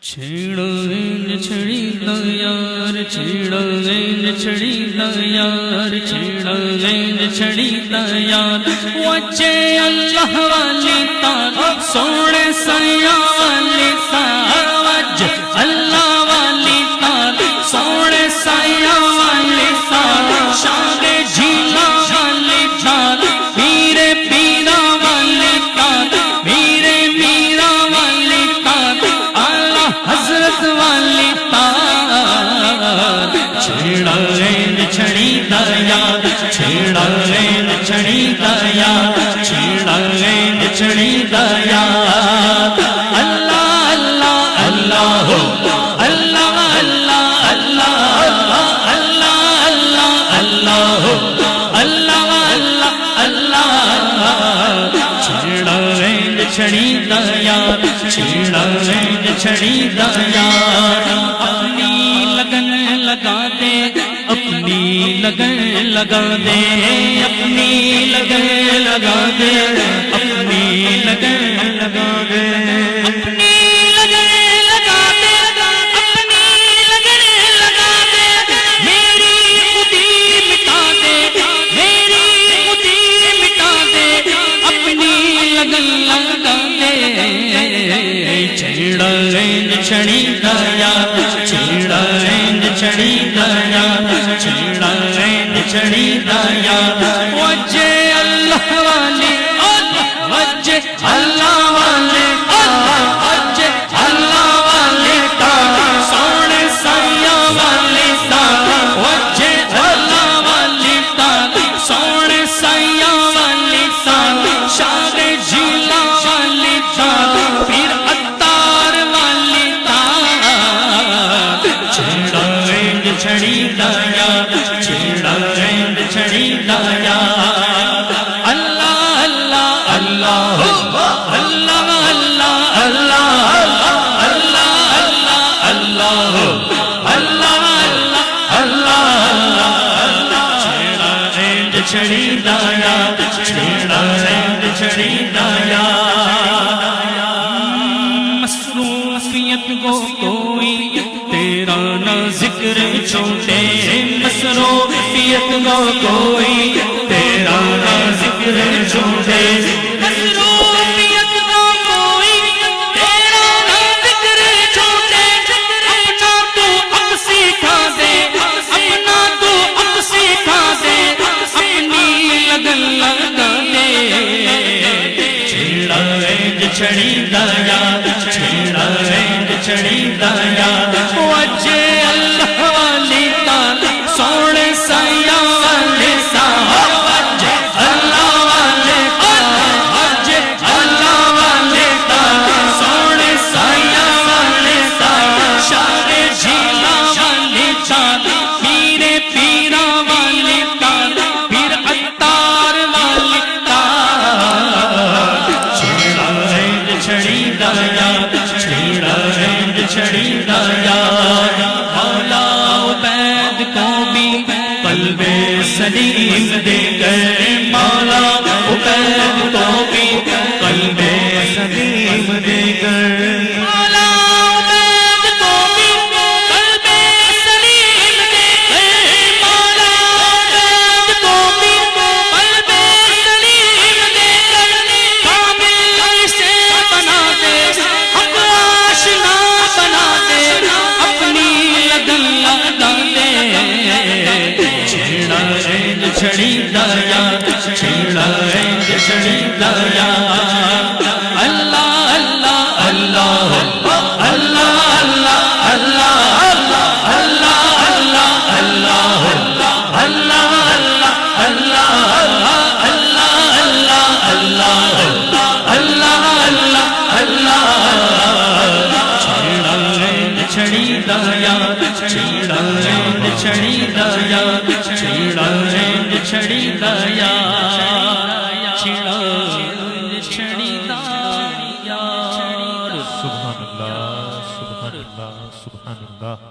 چھڑائیں چھڑی دا یار چھڑائیں چھڑی دا یار چھڑائیں چھڑی دا یار وجے اللہ والی تا سونے سیا والی تا وجے اللہ والی تا سونے سیا والی تا شان جھیلا والی تا میرے پیرا والی تا میرے میرا والی تا حضرت والی تار چھڑائیں چھڑی دا یار چھڑائیں چھڑی دا یار چھڑائیں چھڑی دا یار اللہ اللہ اللہ ہو اللہ اللہ اللہ اللہ اللہ اللہ ہو اللہ اللہ اللہ چھڑائیں چھڑی دا یار چھڑائیں چھڑی دا یار اپنی لگن لگا دے اپنی لگن لگا دے اپنی لگن لگا دے اپنی لگن لگا دے اپنی لگن لگا دے اپنی لگن لگا دے میری خودی مٹا دے میری خودی مٹا دے اپنی لگن لگا دے چھڑائیں چھڑی دا یار چھڑائیں چھڑی دا یار چھڑائیں چھڑی دا یار وجے اللہ والے وجے اللہ والے وجے اللہ والے تا سونے سیا والے تا وجے اللہ والے تا سونے سیا والے تا شان جھیلا والے تا پھر چھڑی دا یار چھڑائیں چھڑی دا یار اللہ اللہ اللہ اللہ اللہ اللہ اللہ اللہ اللہ اللہ چھڑائیں چھڑی دا یار چھڑائیں چھڑی دا یار مصروفیت کو کوئی تیرا نہ ذکر چھوٹے مصروفیت کو کوئی تیرا نہ ذکر چھوٹے مصروفیت کو کوئی تیرا نہ ذکر چھوٹے اپنا تو اب سکھا دے اپنا تو اب سکھا دے اپنی لگن لگا دے چھڑائیں چھڑی دا یار چھڑائیں چھڑی دا یار وجے اللہ والی تا سونے سیا والے تا وجے اللہ والے تا وجے اللہ والے تا سونے سیا والے تا شان جھیلا والے تا میرے پیرا والے تا پھر عطار والے تا چھڑائیں چھڑی دا یار چھڑائیں چھڑی دا یار مولا عبید کو بھی قلب سلیم دے گئے مولا عبید کو بھی قلب سلیم دے گئے مولا عبید کو بھی قلب سلیم دے گئے مولا عبید کو بھی قلب سلیم دے گئے کامل سے بنا دے حق آشنا بنا دے اپنی لگن لگا دے چھڑائیں چھڑی دا یار چھڑائیں چھڑی دا یار اللہ اللہ اللہ اللہ اللہ اللہ اللہ اللہ اللہ اللہ اللہ اللہ اللہ اللہ چھڑی دا یار چھڑائیں چھڑی دا یار چھڑائیں چھڑی دا یار چھڑائیں چھڑی دا یار سبحان اللہ سبحان اللہ سبحان اللہ